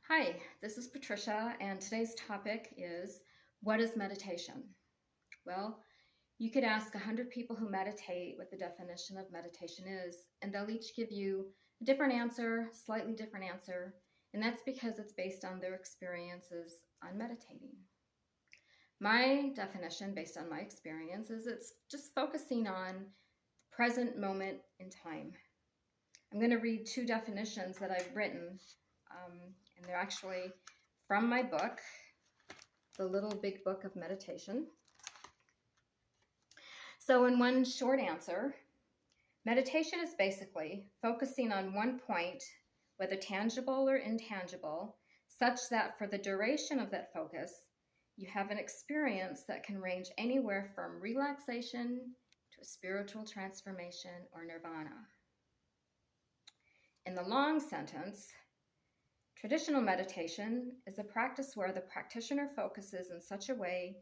Hi, this is Patricia, and today's topic is what is meditation? Well, you could ask 100 people who meditate what the definition of meditation is, and they'll each give you a different answer, slightly different answer, and that's because it's based on their experiences on meditating. My definition, based on my experience, is it's just focusing on the present moment in time. I'm going to read two definitions that I've written, and they're actually from my book, The Little Big Book of Meditation. So in one short answer, meditation is basically focusing on one point, whether tangible or intangible, such that for the duration of that focus, you have an experience that can range anywhere from relaxation to a spiritual transformation or nirvana. In the long sentence, traditional meditation is a practice where the practitioner focuses in such a way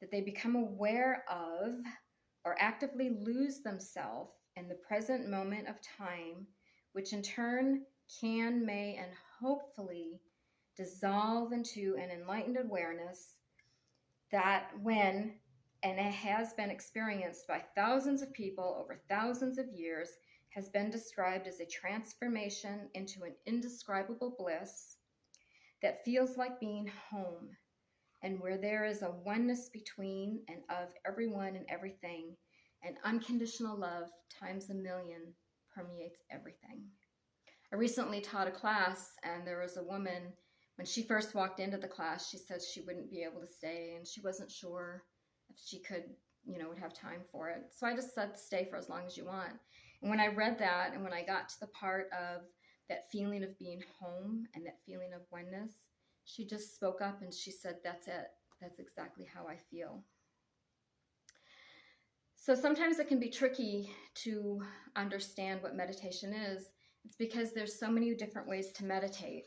that they become aware of or actively lose themselves in the present moment of time, which in turn can, may, and hopefully dissolve into an enlightened awareness that when, and it has been experienced by thousands of people over thousands of years, has been described as a transformation into an indescribable bliss that feels like being home, and where there is a oneness between and of everyone and everything, and unconditional love times a million permeates everything. I recently taught a class, and there was a woman, when she first walked into the class, she said she wouldn't be able to stay, and she wasn't sure if she could, would have time for it. So I just said, stay for as long as you want. And when I read that, and when I got to the part of that feeling of being home and that feeling of oneness, she just spoke up and she said, that's it. That's exactly how I feel. So sometimes it can be tricky to understand what meditation is. It's because there's so many different ways to meditate.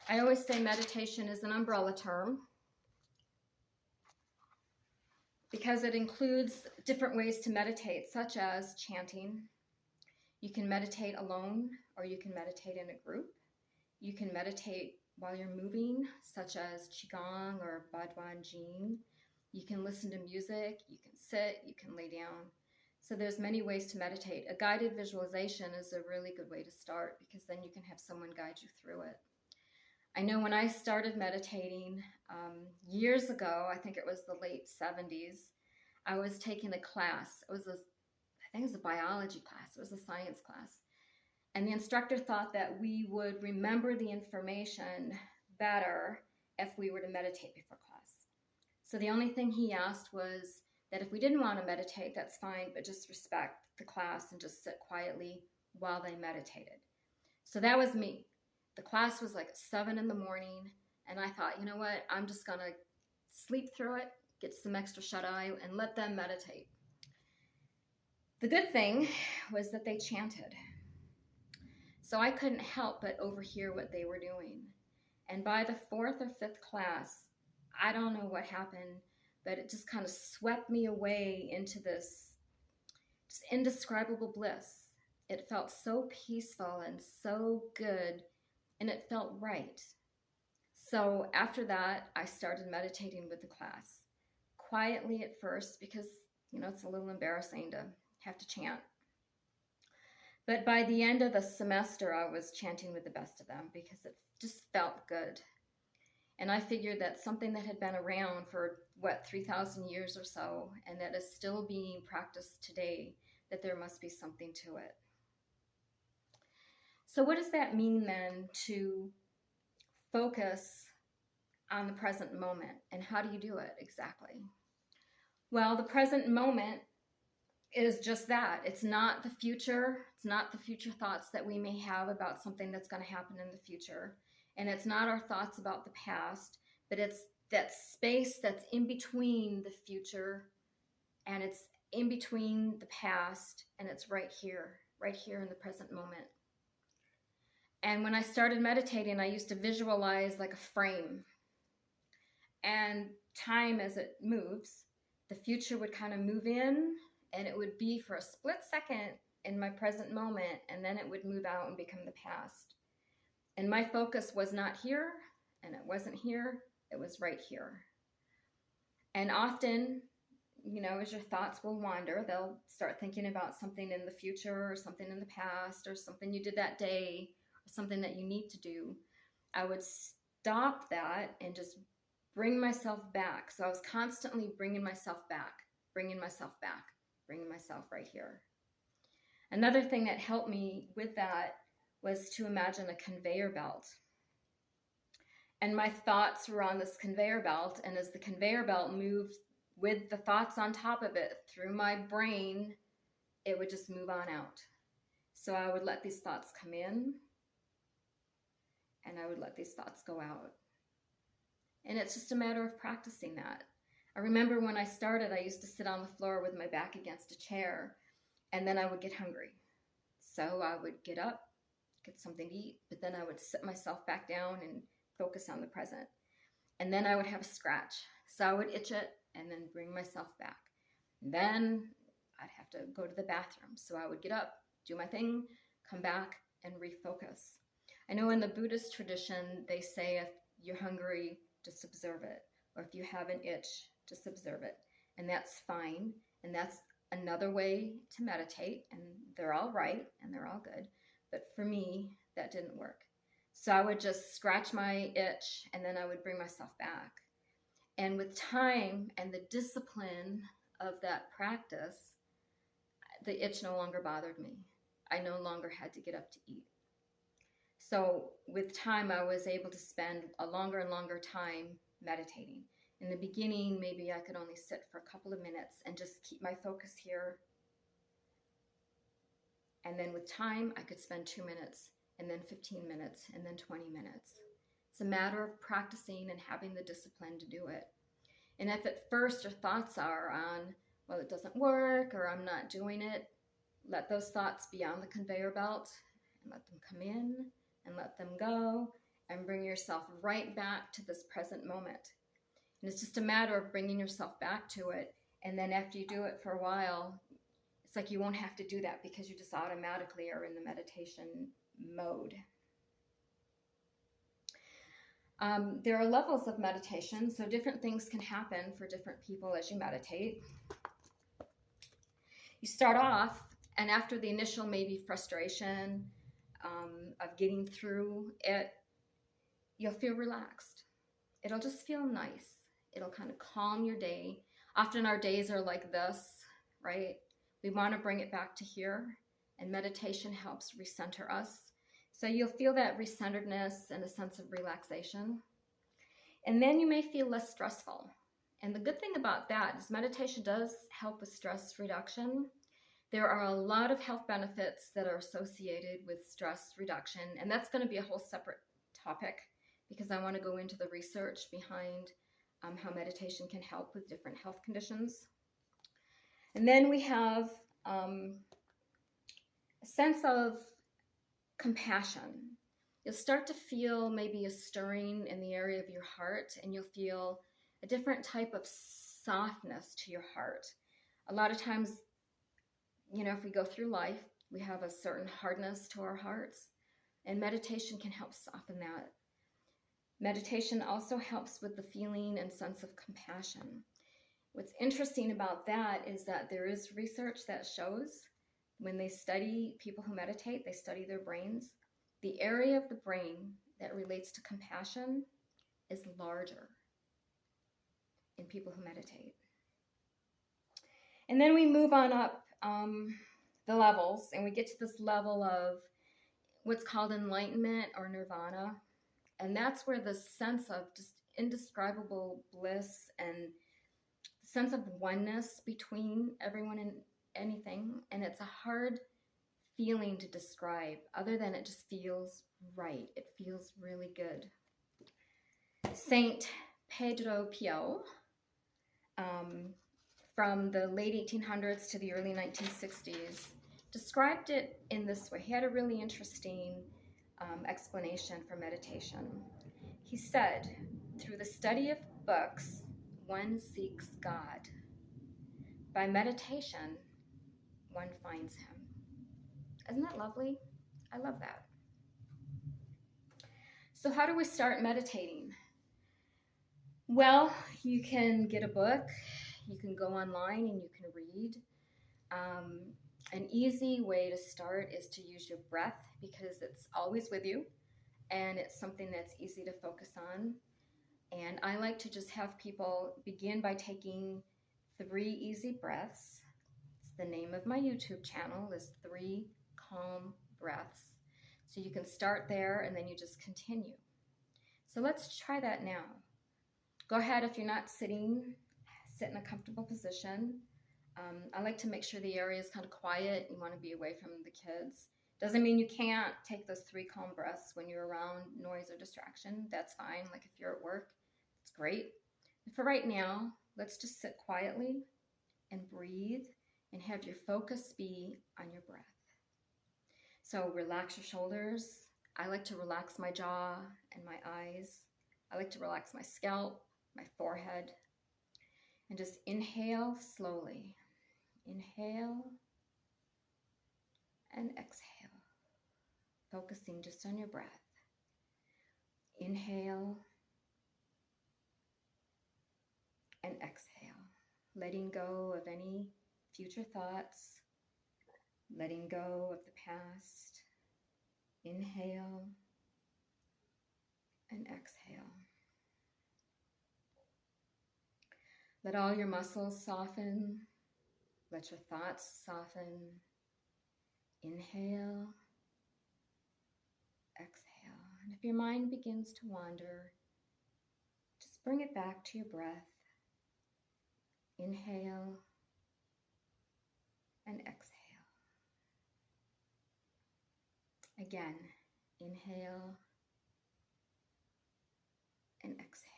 I always say meditation is an umbrella term because it includes different ways to meditate, such as chanting. You can meditate alone, or you can meditate in a group. You can meditate while you're moving, such as Qigong or Baduan Jing. You can listen to music, you can sit, you can lay down. So there's many ways to meditate. A guided visualization is a really good way to start because then you can have someone guide you through it. I know when I started meditating years ago, I think it was the late 70s, I was taking a class. I think it was a biology class. It was a science class. And the instructor thought that we would remember the information better if we were to meditate before class. So the only thing he asked was that if we didn't want to meditate, that's fine, but just respect the class and just sit quietly while they meditated. So that was me. The class was like 7 in the morning, and I thought, you know what, I'm just going to sleep through it, get some extra shut-eye, and let them meditate. The good thing was that they chanted. So I couldn't help but overhear what they were doing. And by the 4th or 5th class, I don't know what happened, but it just kind of swept me away into this just indescribable bliss. It felt so peaceful and so good, and it felt right. So after that, I started meditating with the class. Quietly at first, because, it's a little embarrassing to have to chant. But by the end of the semester, I was chanting with the best of them because it just felt good. And I figured that something that had been around for, 3,000 years or so, and that is still being practiced today, that there must be something to it. So what does that mean then to focus on the present moment? And how do you do it exactly? Well, the present moment is just that. It's not the future. It's not the future thoughts that we may have about something that's going to happen in the future. And it's not our thoughts about the past, but it's that space that's in between the future and it's in between the past, and it's right here in the present moment. And when I started meditating, I used to visualize like a frame. And time as it moves, the future would kind of move in, and it would be for a split second in my present moment, and then it would move out and become the past. And my focus was not here, and it wasn't here, it was right here. And often, as your thoughts will wander, they'll start thinking about something in the future or something in the past or something you did that day or something that you need to do. I would stop that and just bring myself back. So I was constantly bringing myself back, bringing myself right here. Another thing that helped me with that was to imagine a conveyor belt. And my thoughts were on this conveyor belt, and as the conveyor belt moved with the thoughts on top of it through my brain, it would just move on out. So I would let these thoughts come in, and I would let these thoughts go out. And it's just a matter of practicing that. I remember when I started, I used to sit on the floor with my back against a chair, and then I would get hungry. So I would get up, get something to eat, but then I would sit myself back down and focus on the present. And then I would have a scratch. So I would itch it and then bring myself back. And then I'd have to go to the bathroom. So I would get up, do my thing, come back and refocus. I know in the Buddhist tradition, they say if you're hungry, just observe it. Or if you have an itch, just observe it. And that's fine. And that's another way to meditate. And they're all right and they're all good. But for me, that didn't work. So I would just scratch my itch and then I would bring myself back. And with time and the discipline of that practice, the itch no longer bothered me. I no longer had to get up to eat. So with time, I was able to spend a longer and longer time meditating. In the beginning, maybe I could only sit for a couple of minutes and just keep my focus here. And then with time, I could spend 2 minutes, and then 15 minutes, and then 20 minutes. It's a matter of practicing and having the discipline to do it. And if at first your thoughts are on, well, it doesn't work, or I'm not doing it, let those thoughts be on the conveyor belt, and let them come in, and let them go, and bring yourself right back to this present moment. And it's just a matter of bringing yourself back to it. And then after you do it for a while, it's like you won't have to do that because you just automatically are in the meditation mode. There are levels of meditation, so different things can happen for different people as you meditate. You start off, and after the initial maybe frustration of getting through it, you'll feel relaxed. It'll just feel nice. It'll kind of calm your day. Often our days are like this, right? We want to bring it back to here, and meditation helps recenter us. So you'll feel that recenteredness and a sense of relaxation. And then you may feel less stressful. And the good thing about that is meditation does help with stress reduction. There are a lot of health benefits that are associated with stress reduction, and that's going to be a whole separate topic because I want to go into the research behind how meditation can help with different health conditions. And then we have a sense of compassion. You'll start to feel maybe a stirring in the area of your heart, and you'll feel a different type of softness to your heart. A lot of times, if we go through life, we have a certain hardness to our hearts, and meditation can help soften that. Meditation also helps with the feeling and sense of compassion. What's interesting about that is that there is research that shows when they study people who meditate, they study their brains, the area of the brain that relates to compassion is larger in people who meditate. And then we move on up the levels, and we get to this level of what's called enlightenment or nirvana. And that's where the sense of just indescribable bliss and sense of oneness between everyone and anything. And it's a hard feeling to describe other than it just feels right. It feels really good. Saint Pedro Pio, from the late 1800s to the early 1960s, described it in this way. He had a really interesting explanation for meditation. He said, through the study of books, one seeks God. By meditation, one finds him. Isn't that lovely? I love that. So how do we start meditating? Well, you can get a book, you can go online and you can read. Um, an easy way to start is to use your breath because it's always with you and it's something that's easy to focus on. And I like to just have people begin by taking 3 easy breaths. It's the name of my YouTube channel is 3 Calm Breaths. So you can start there and then you just continue. So let's try that now. Go ahead, if you're not sitting, sit in a comfortable position. I like to make sure the area is kind of quiet. You want to be away from the kids. Doesn't mean you can't take those 3 calm breaths when you're around noise or distraction. That's fine. Like if you're at work, it's great. But for right now, let's just sit quietly and breathe and have your focus be on your breath. So relax your shoulders. I like to relax my jaw and my eyes. I like to relax my scalp, my forehead, and just inhale slowly. Inhale and exhale, focusing just on your breath. Inhale and exhale, letting go of any future thoughts, letting go of the past. Inhale and exhale. Let all your muscles soften. Let your thoughts soften. Inhale, exhale. And if your mind begins to wander, just bring it back to your breath. Inhale and exhale. Again, inhale and exhale.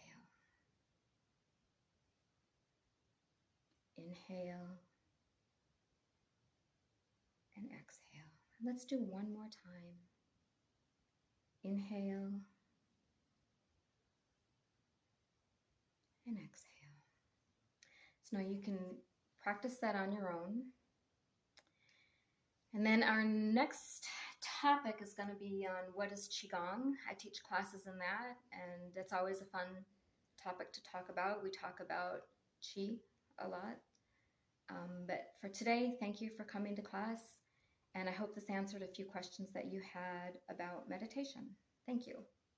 Inhale and exhale. And let's do one more time. Inhale and exhale. So now you can practice that on your own. And then our next topic is going to be on what is Qigong. I teach classes in that, and that's always a fun topic to talk about. We talk about Qi a lot. But for today, thank you for coming to class, and I hope this answered a few questions that you had about meditation. Thank you.